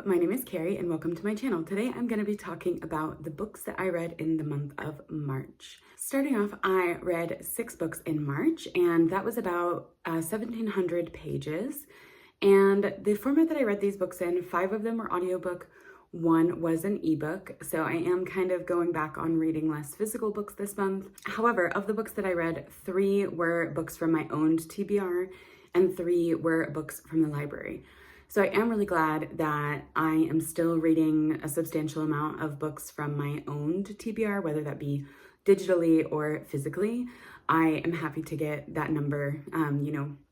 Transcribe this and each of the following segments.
my name is Carrie and welcome to my channel. Today I'm going to be talking about the books that I read in the month of March. Starting off, I read 6 books in March and that was about 1,700 pages. And the format that I read these books in, 5 of them were audiobook, 1 was an ebook. So I am kind of going back on reading less physical books this month. However, of the books that I read, 3 were books from my owned TBR and 3 were books from the library. So I am really glad that I am still reading a substantial amount of books from my owned TBR, whether that be digitally or physically. I am happy to get that number,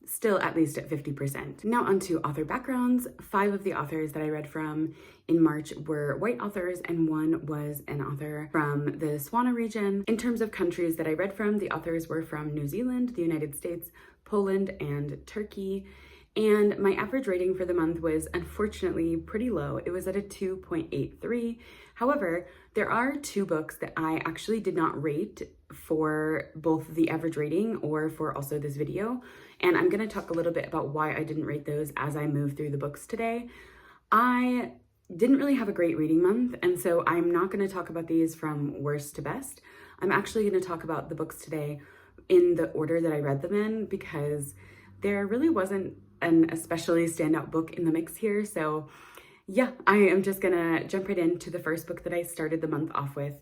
still at least at 50%. Now onto author backgrounds. 5 of the authors that I read from in March were white authors and 1 was an author from the Swana region. In terms of countries that I read from, the authors were from New Zealand, the United States, Poland, and Turkey. And my average rating for the month was unfortunately pretty low. It was at a 2.83. However, there are 2 books that I actually did not rate for both the average rating or for also this video. And I'm going to talk a little bit about why I didn't rate those as I move through the books today. I didn't really have a great reading month, and so I'm not going to talk about these from worst to best. I'm actually going to talk about the books today in the order that I read them in because there really wasn't an especially standout book in the mix here. So yeah, I am just gonna jump right into the first book that I started the month off with.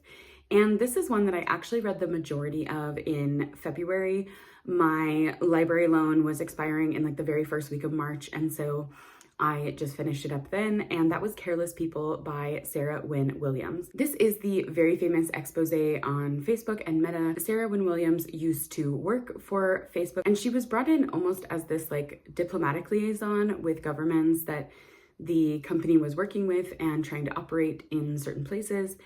And this is one that I actually read the majority of in February. My library loan was expiring in like the very first week of March. And so I just finished it up then, and that was Careless People by Sarah Wynn-Williams. This is the very famous expose on Facebook and Meta. Sarah Wynn-Williams used to work for Facebook, and she was brought in almost as this like diplomatic liaison with governments that the company was working with and trying to operate in certain places.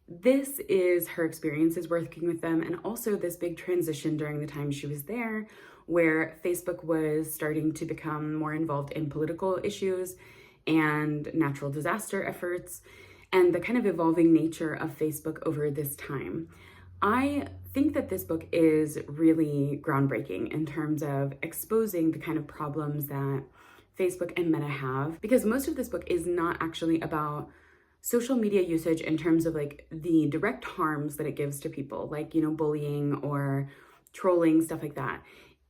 This is her experiences working with them, and also this big transition during the time she was there, where Facebook was starting to become more involved in political issues and natural disaster efforts, and the kind of evolving nature of Facebook over this time. I think that this book is really groundbreaking in terms of exposing the kind of problems that Facebook and Meta have, because most of this book is not actually about social media usage in terms of like the direct harms that it gives to people, like, bullying or trolling, stuff like that.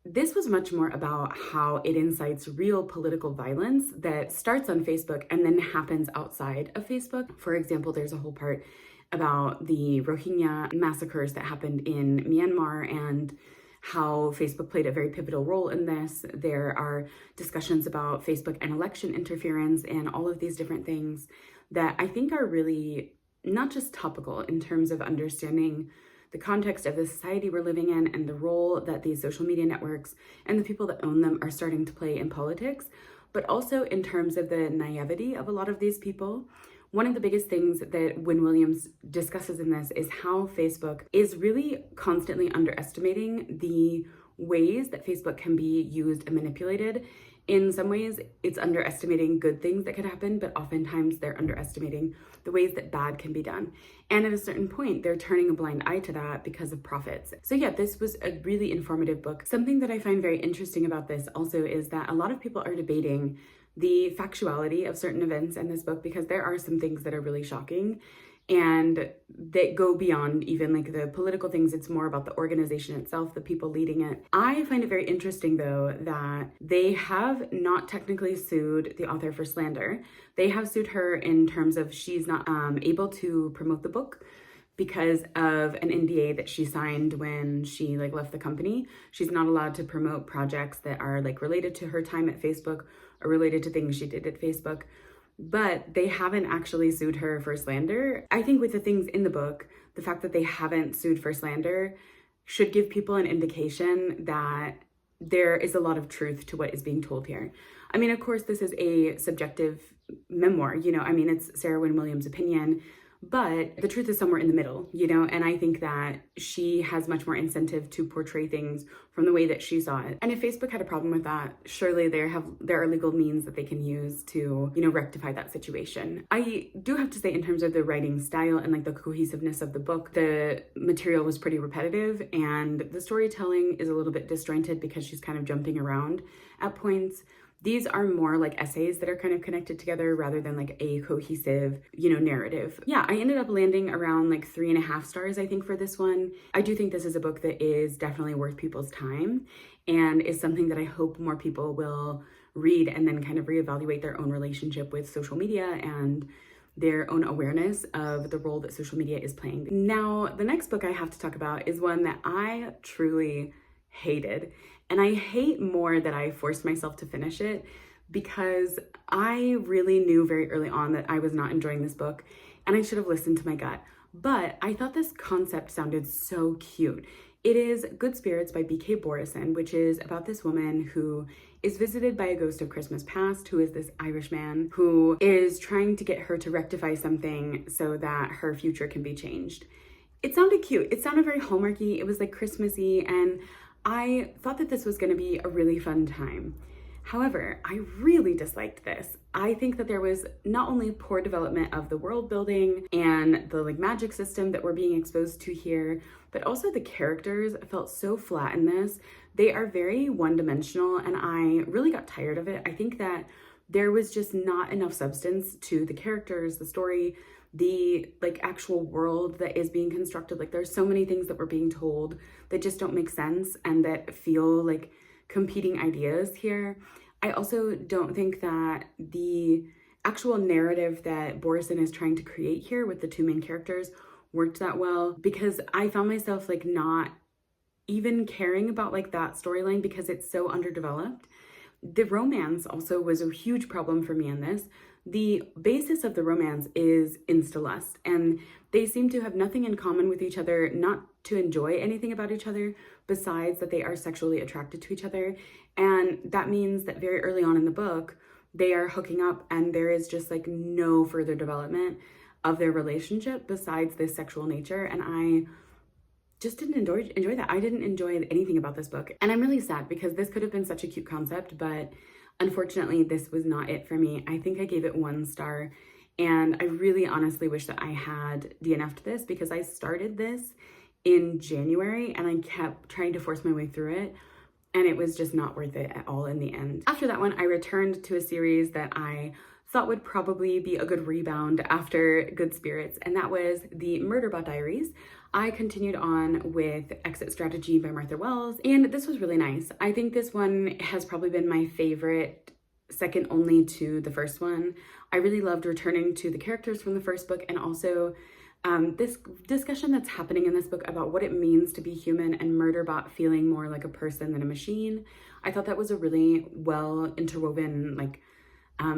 This was much more about how it incites real political violence that starts on Facebook and then happens outside of Facebook. For example, there's a whole part about the Rohingya massacres that happened in Myanmar and how Facebook played a very pivotal role in this. There are discussions about Facebook and election interference and all of these different things that I think are really not just topical in terms of understanding the context of the society we're living in and the role that these social media networks and the people that own them are starting to play in politics, but also in terms of the naivety of a lot of these people. One of the biggest things that Wynn-Williams discusses in this is how Facebook is really constantly underestimating the ways that Facebook can be used and manipulated. In some ways, it's underestimating good things that could happen, but oftentimes they're underestimating the ways that bad can be done. And at a certain point, they're turning a blind eye to that because of profits. So yeah, this was a really informative book. Something that I find very interesting about this also is that a lot of people are debating the factuality of certain events in this book because there are some things that are really shocking and that go beyond even like the political things. It's more about the organization itself, the people leading it. I find it very interesting though that they have not technically sued the author for slander. They have sued her in terms of she's not able to promote the book because of an NDA that she signed when she left the company. She's not allowed to promote projects that are related to her time at Facebook or related to things she did at Facebook. But they haven't actually sued her for slander. I think with the things in the book, the fact that they haven't sued for slander should give people an indication that there is a lot of truth to what is being told here. I mean, of course, this is a subjective memoir, it's Sarah Wynn-Williams' opinion, but the truth is somewhere in the middle, and I think that she has much more incentive to portray things from the way that she saw it. And if Facebook had a problem with that, surely there are legal means that they can use to, rectify that situation. I do have to say, in terms of the writing style and the cohesiveness of the book, the material was pretty repetitive and the storytelling is a little bit disjointed because she's kind of jumping around at points. These are more like essays that are kind of connected together rather than like a cohesive, narrative. Yeah, I ended up landing around like 3.5 stars, I think, for this one. I do think this is a book that is definitely worth people's time and is something that I hope more people will read and then kind of reevaluate their own relationship with social media and their own awareness of the role that social media is playing. Now, the next book I have to talk about is one that I truly hated. And I hate more that I forced myself to finish it because I really knew very early on that I was not enjoying this book and I should have listened to my gut. But I thought this concept sounded so cute. It is Good Spirits by B.K. Borison, which is about this woman who is visited by a ghost of Christmas past, who is this Irish man who is trying to get her to rectify something so that her future can be changed. It sounded cute. It sounded very Hallmarky. It was like Christmassy, and I thought that this was going to be a really fun time. However, I really disliked this. I think that there was not only poor development of the world building and the like magic system that we're being exposed to here, but also the characters felt so flat in this. They are very one-dimensional and I really got tired of it. I think that there was just not enough substance to the characters, the story, the like actual world that is being constructed. Like there's so many things that we're being told that just don't make sense and that feel like competing ideas here. I also don't think that the actual narrative that Borison is trying to create here with the two main characters worked that well, because I found myself like not even caring about like that storyline because it's so underdeveloped. The romance also was a huge problem for me in this. The basis of the romance is insta-lust, and they seem to have nothing in common with each other, not to enjoy anything about each other besides that they are sexually attracted to each other. And that means that very early on in the book, they are hooking up and there is just like no further development of their relationship besides this sexual nature. And I just didn't enjoy that. I didn't enjoy anything about this book. And I'm really sad because this could have been such a cute concept, but unfortunately, this was not it for me. I think I gave it 1 star, and I really honestly wish that I had DNF'd this because I started this in January and I kept trying to force my way through it, and it was just not worth it at all in the end. After that one, I returned to a series that I thought would probably be a good rebound after Good Spirits, and that was the Murderbot Diaries. I continued on with Exit Strategy by Martha Wells, and this was really nice. I think this one has probably been my favorite, second only to the first one. I really loved returning to the characters from the first book, and also this discussion that's happening in this book about what it means to be human and Murderbot feeling more like a person than a machine. I thought that was a really well interwoven like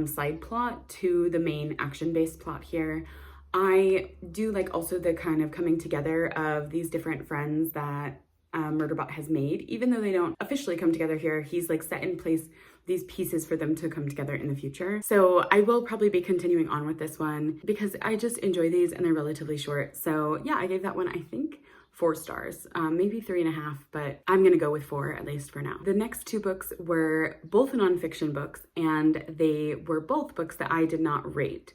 side plot to the main action-based plot here. I do like also the kind of coming together of these different friends that Murderbot has made. Even though they don't officially come together here, he's like set in place these pieces for them to come together in the future. So I will probably be continuing on with this one because I just enjoy these and they're relatively short. So yeah, I gave that one, I think, 4 stars, maybe 3.5, but I'm gonna go with 4 at least for now. The next 2 books were both nonfiction books, and they were both books that I did not rate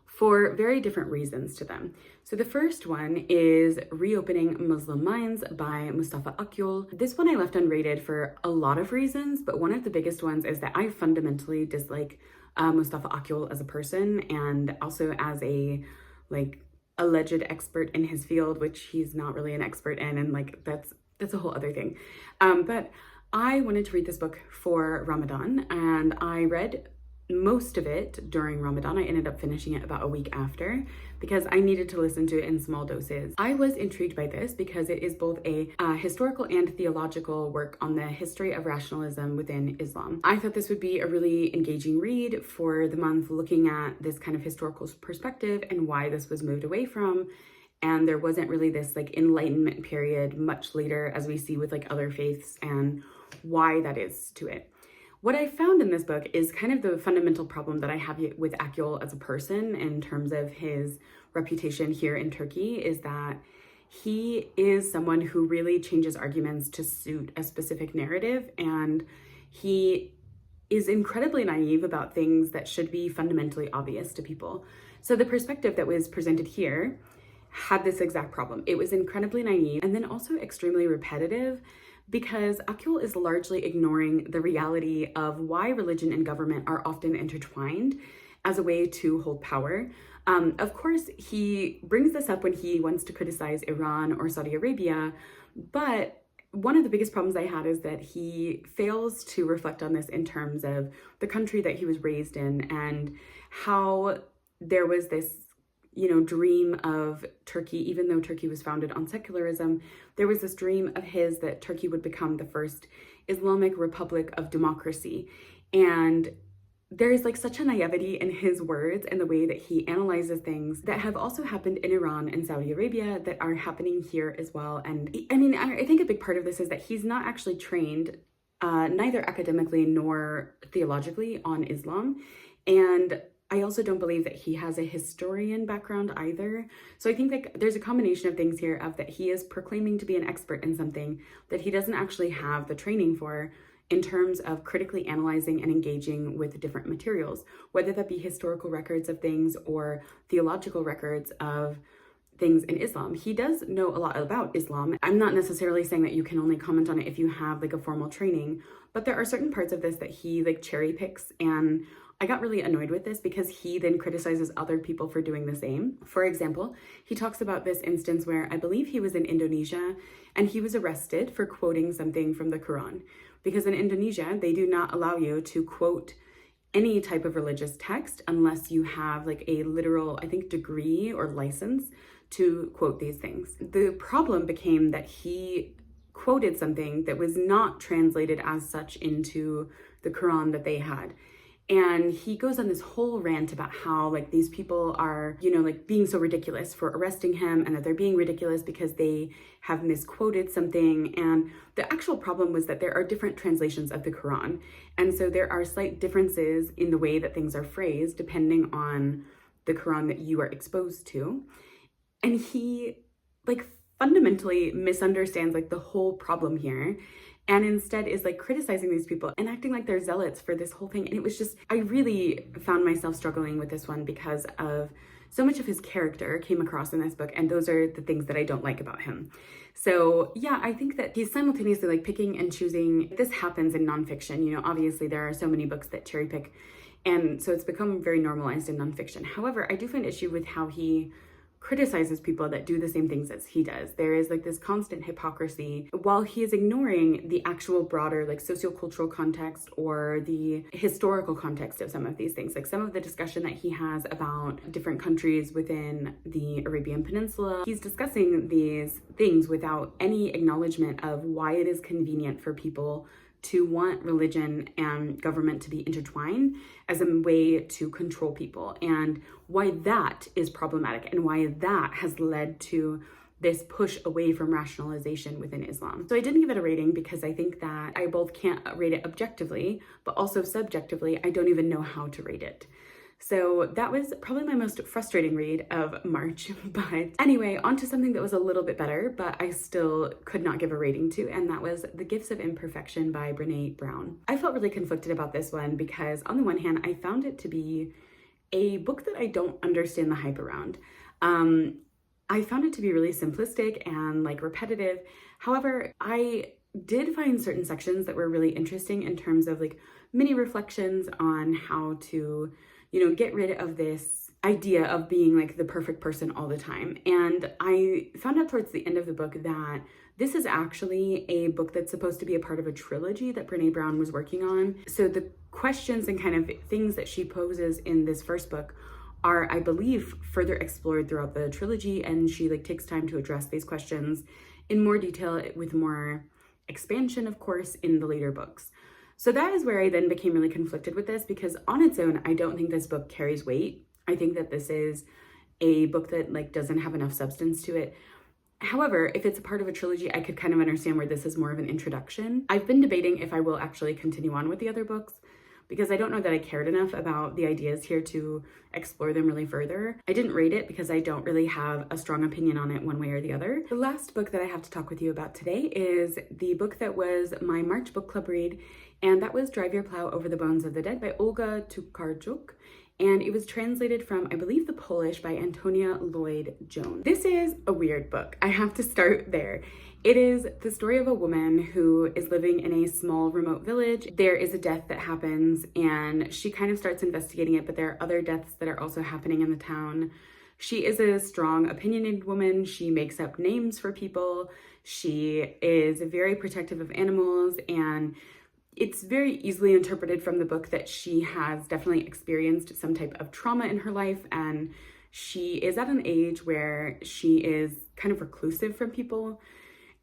for very different reasons to them. So the first one is Reopening Muslim Minds by Mustafa Akyol. This one I left unrated for a lot of reasons, but one of the biggest ones is that I fundamentally dislike Mustafa Akyol as a person and also as a like alleged expert in his field, which he's not really an expert in, and like that's a whole other thing. But I wanted to read this book for Ramadan, and I read most of it during Ramadan. I ended up finishing it about a week after because I needed to listen to it in small doses. I was intrigued by this because it is both a historical and theological work on the history of rationalism within Islam. I thought this would be a really engaging read for the month, looking at this kind of historical perspective and why this was moved away from. And there wasn't really this like enlightenment period much later as we see with like other faiths and why that is to it. What I found in this book is kind of the fundamental problem that I have with Akyol as a person in terms of his reputation here in Turkey is that he is someone who really changes arguments to suit a specific narrative, and he is incredibly naive about things that should be fundamentally obvious to people. So the perspective that was presented here had this exact problem. It was incredibly naive and then also extremely repetitive, because Akyol is largely ignoring the reality of why religion and government are often intertwined as a way to hold power. Of course, he brings this up when he wants to criticize Iran or Saudi Arabia, but one of the biggest problems I had is that he fails to reflect on this in terms of the country that he was raised in and how there was this, dream of Turkey. Even though Turkey was founded on secularism, there was this dream of his that Turkey would become the first Islamic republic of democracy. And there's like such a naivety in his words and the way that he analyzes things that have also happened in Iran and Saudi Arabia that are happening here as well. And I think a big part of this is that he's not actually trained neither academically nor theologically on Islam. And I also don't believe that he has a historian background either. So I think that there's a combination of things here of that he is proclaiming to be an expert in something that he doesn't actually have the training for, in terms of critically analyzing and engaging with different materials, whether that be historical records of things or theological records of things in Islam. He does know a lot about Islam. I'm not necessarily saying that you can only comment on it if you have like a formal training, but there are certain parts of this that he like cherry picks, and I got really annoyed with this because he then criticizes other people for doing the same. For example, he talks about this instance where I believe he was in Indonesia and he was arrested for quoting something from the Quran. Because in Indonesia, they do not allow you to quote any type of religious text unless you have like a literal, I think, degree or license to quote these things. The problem became that he quoted something that was not translated as such into the Quran that they had. And he goes on this whole rant about how like these people are, like being so ridiculous for arresting him, and that they're being ridiculous because they have misquoted something. And the actual problem was that there are different translations of the Quran. And so there are slight differences in the way that things are phrased depending on the Quran that you are exposed to. And he like fundamentally misunderstands like the whole problem here, and instead is like criticizing these people and acting like they're zealots for this whole thing. And it was just, I really found myself struggling with this one because of so much of his character came across in this book, and those are the things that I don't like about him. So yeah, I think that he's simultaneously like picking and choosing. This happens in nonfiction. Obviously there are so many books that cherry pick, and so it's become very normalized in nonfiction. However, I do find issue with how he criticizes people that do the same things as he does. There is like this constant hypocrisy while he is ignoring the actual broader like sociocultural context or the historical context of some of these things. Like some of the discussion that he has about different countries within the Arabian Peninsula, he's discussing these things without any acknowledgement of why it is convenient for people to want religion and government to be intertwined as a way to control people, and why that is problematic and why that has led to this push away from rationalization within Islam. So I didn't give it a rating because I think that I both can't rate it objectively, but also subjectively, I don't even know how to rate it. So that was probably my most frustrating read of March. But anyway, on to something that was a little bit better, but I still could not give a rating to, and that was The Gifts of Imperfection by Brene Brown. I felt really conflicted about this one because on the one hand, I found it to be a book that I don't understand the hype around. I found it to be really simplistic and like repetitive. However, I did find certain sections that were really interesting in terms of like mini reflections on how to get rid of this idea of being like the perfect person all the time. And I found out towards the end of the book that this is actually a book that's supposed to be a part of a trilogy that Brene Brown was working on. So the questions and kind of things that she poses in this first book are, I believe, further explored throughout the trilogy, and she like takes time to address these questions in more detail with more expansion, of course, in the later books. So that is where I then became really conflicted with this, because on its own, I don't think this book carries weight. I think that this is a book that like doesn't have enough substance to it. However, if it's a part of a trilogy, I could kind of understand where this is more of an introduction. I've been debating if I will actually continue on with the other books, because I don't know that I cared enough about the ideas here to explore them really further. I didn't rate it because I don't really have a strong opinion on it one way or the other. The last book that I have to talk with you about today is the book that was my March book club read, and that was Drive Your Plow Over the Bones of the Dead by Olga Tokarczuk. And it was translated from, I believe, the Polish by Antonia Lloyd-Jones. This is a weird book. I have to start there. It is the story of a woman who is living in a small remote village. There is a death that happens and she kind of starts investigating it, but there are other deaths that are also happening in the town. She is a strong, opinionated woman. She makes up names for people. She is very protective of animals, and it's very easily interpreted from the book that she has definitely experienced some type of trauma in her life, and she is at an age where she is kind of reclusive from people.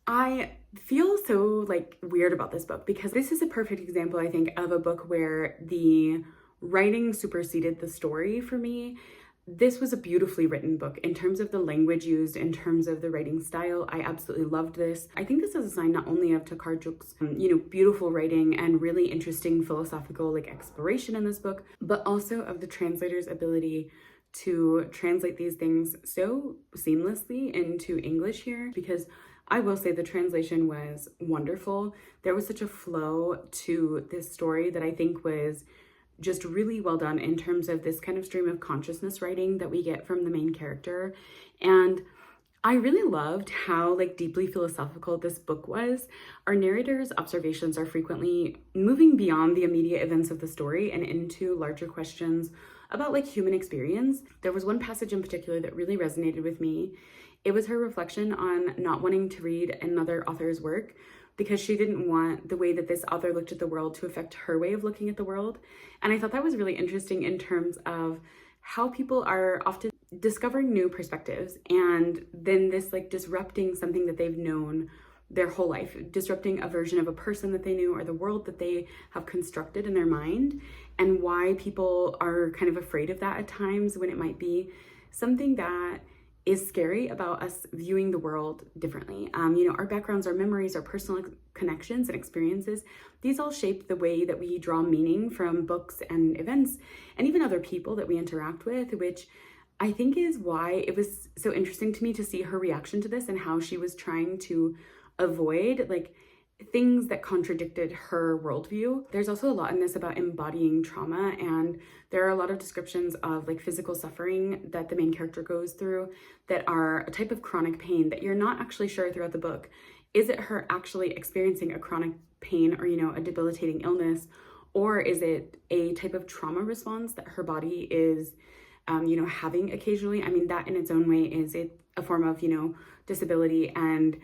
I feel so weird about this book because this is a perfect example, I think, of a book where the writing superseded the story for me. This was a beautifully written book in terms of the language used, in terms of the writing style. I absolutely loved this. I think this is a sign not only of Tokarczuk's, beautiful writing and really interesting philosophical exploration in this book, but also of the translator's ability to translate these things so seamlessly into English here, because I will say the translation was wonderful. There was such a flow to this story that I think was just really well done in terms of this kind of stream of consciousness writing that we get from the main character. And I really loved how deeply philosophical this book was. Our narrator's observations are frequently moving beyond the immediate events of the story and into larger questions about human experience. There was one passage in particular that really resonated with me. It was her reflection on not wanting to read another author's work because she didn't want the way that this author looked at the world to affect her way of looking at the world. And I thought that was really interesting in terms of how people are often discovering new perspectives, and then this disrupting something that they've known their whole life, disrupting a version of a person that they knew or the world that they have constructed in their mind, and why people are kind of afraid of that at times when it might be something that is scary about us viewing the world differently. Our backgrounds, our memories, our personal connections and experiences, these all shape the way that we draw meaning from books and events and even other people that we interact with, which I think is why it was so interesting to me to see her reaction to this and how she was trying to avoid things that contradicted her worldview. There's also a lot in this about embodying trauma, and there are a lot of descriptions of physical suffering that the main character goes through that are a type of chronic pain that you're not actually sure throughout the book. Is it her actually experiencing a chronic pain or, a debilitating illness, or is it a type of trauma response that her body is, having occasionally? I mean, that in its own way is a form of, disability. And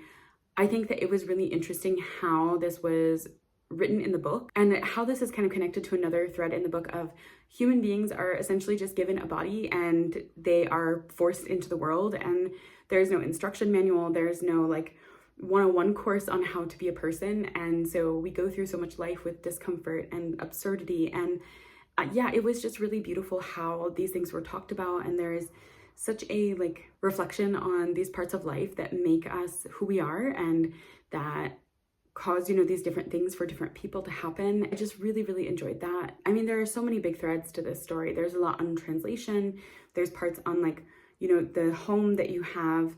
I think that it was really interesting how this was written in the book and how this is kind of connected to another thread in the book of human beings are essentially just given a body and they are forced into the world, and there's no instruction manual, there's no 101 course on how to be a person. And so we go through so much life with discomfort and absurdity. And it was just really beautiful how these things were talked about, and there is such a reflection on these parts of life that make us who we are and that cause these different things for different people to happen. I just really, really enjoyed that. I mean, there are so many big threads to this story. There's a lot on translation. There's parts on the home that you have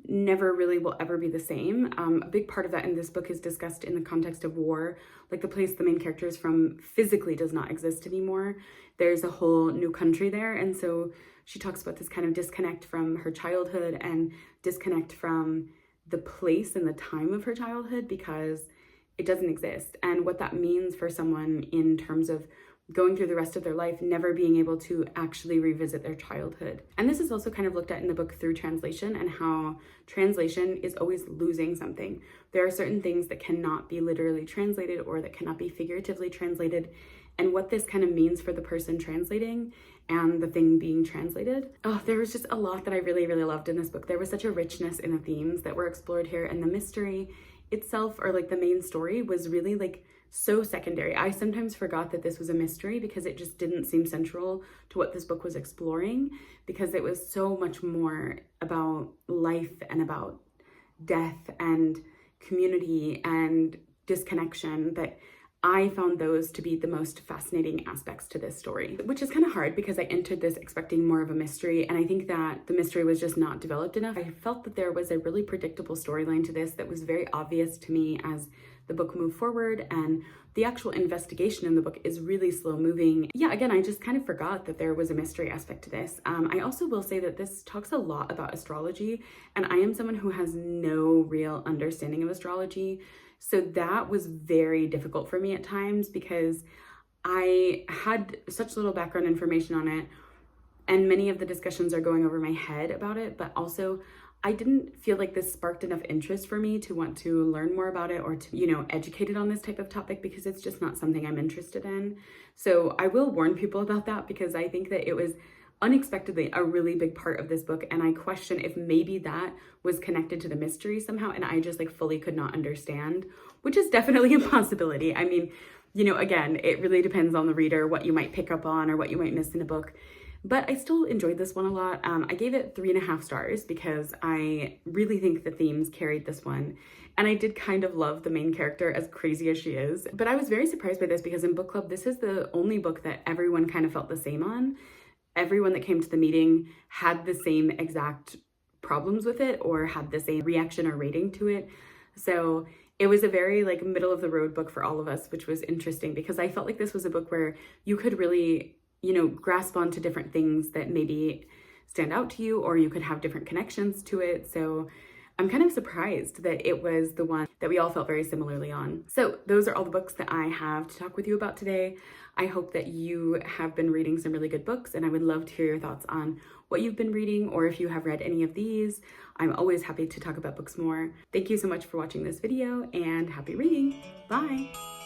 never really will ever be the same. A big part of that in this book is discussed in the context of war. The place the main character is from physically does not exist anymore. There's a whole new country there, and so she talks about this kind of disconnect from her childhood and disconnect from the place and the time of her childhood because it doesn't exist, and what that means for someone in terms of going through the rest of their life never being able to actually revisit their childhood. And this is also kind of looked at in the book through translation and how translation is always losing something. There are certain things that cannot be literally translated or that cannot be figuratively translated, and what this kind of means for the person translating and the thing being translated. Oh, there was just a lot that I really, really loved in this book. There was such a richness in the themes that were explored here, and the mystery itself, or the main story, was really so secondary. I sometimes forgot that this was a mystery because it just didn't seem central to what this book was exploring, because it was so much more about life and about death and community and disconnection that I found those to be the most fascinating aspects to this story, which is kind of hard because I entered this expecting more of a mystery, and I think that the mystery was just not developed enough. I felt that there was a really predictable storyline to this that was very obvious to me as the book moved forward, and the actual investigation in the book is really slow moving. Yeah, again, I just kind of forgot that there was a mystery aspect to this. I also will say that this talks a lot about astrology, and I am someone who has no real understanding of astrology. So that was very difficult for me at times because I had such little background information on it, and many of the discussions are going over my head about it, but also I didn't feel like this sparked enough interest for me to want to learn more about it or to, you know, educated on this type of topic because it's just not something I'm interested in. So I will warn people about that because I think that it was unexpectedly a really big part of this book, and I question if maybe that was connected to the mystery somehow and I just like fully could not understand, which is definitely a possibility. I mean, you know, again, it really depends on the reader, what you might pick up on or what you might miss in a book. But I still enjoyed this one a lot. I gave it 3.5 stars because I really think the themes carried this one. And I did kind of love the main character, as crazy as she is. But I was very surprised by this because in book club, this is the only book that everyone kind of felt the same on. Everyone that came to the meeting had the same exact problems with it or had the same reaction or rating to it. So it was a very like middle of the road book for all of us, which was interesting because I felt like this was a book where you could really, you know, grasp onto different things that maybe stand out to you, or you could have different connections to it. So I'm kind of surprised that it was the one that we all felt very similarly on. So those are all the books that I have to talk with you about today. I hope that you have been reading some really good books, and I would love to hear your thoughts on what you've been reading or if you have read any of these. I'm always happy to talk about books more. Thank you so much for watching this video and happy reading. Bye.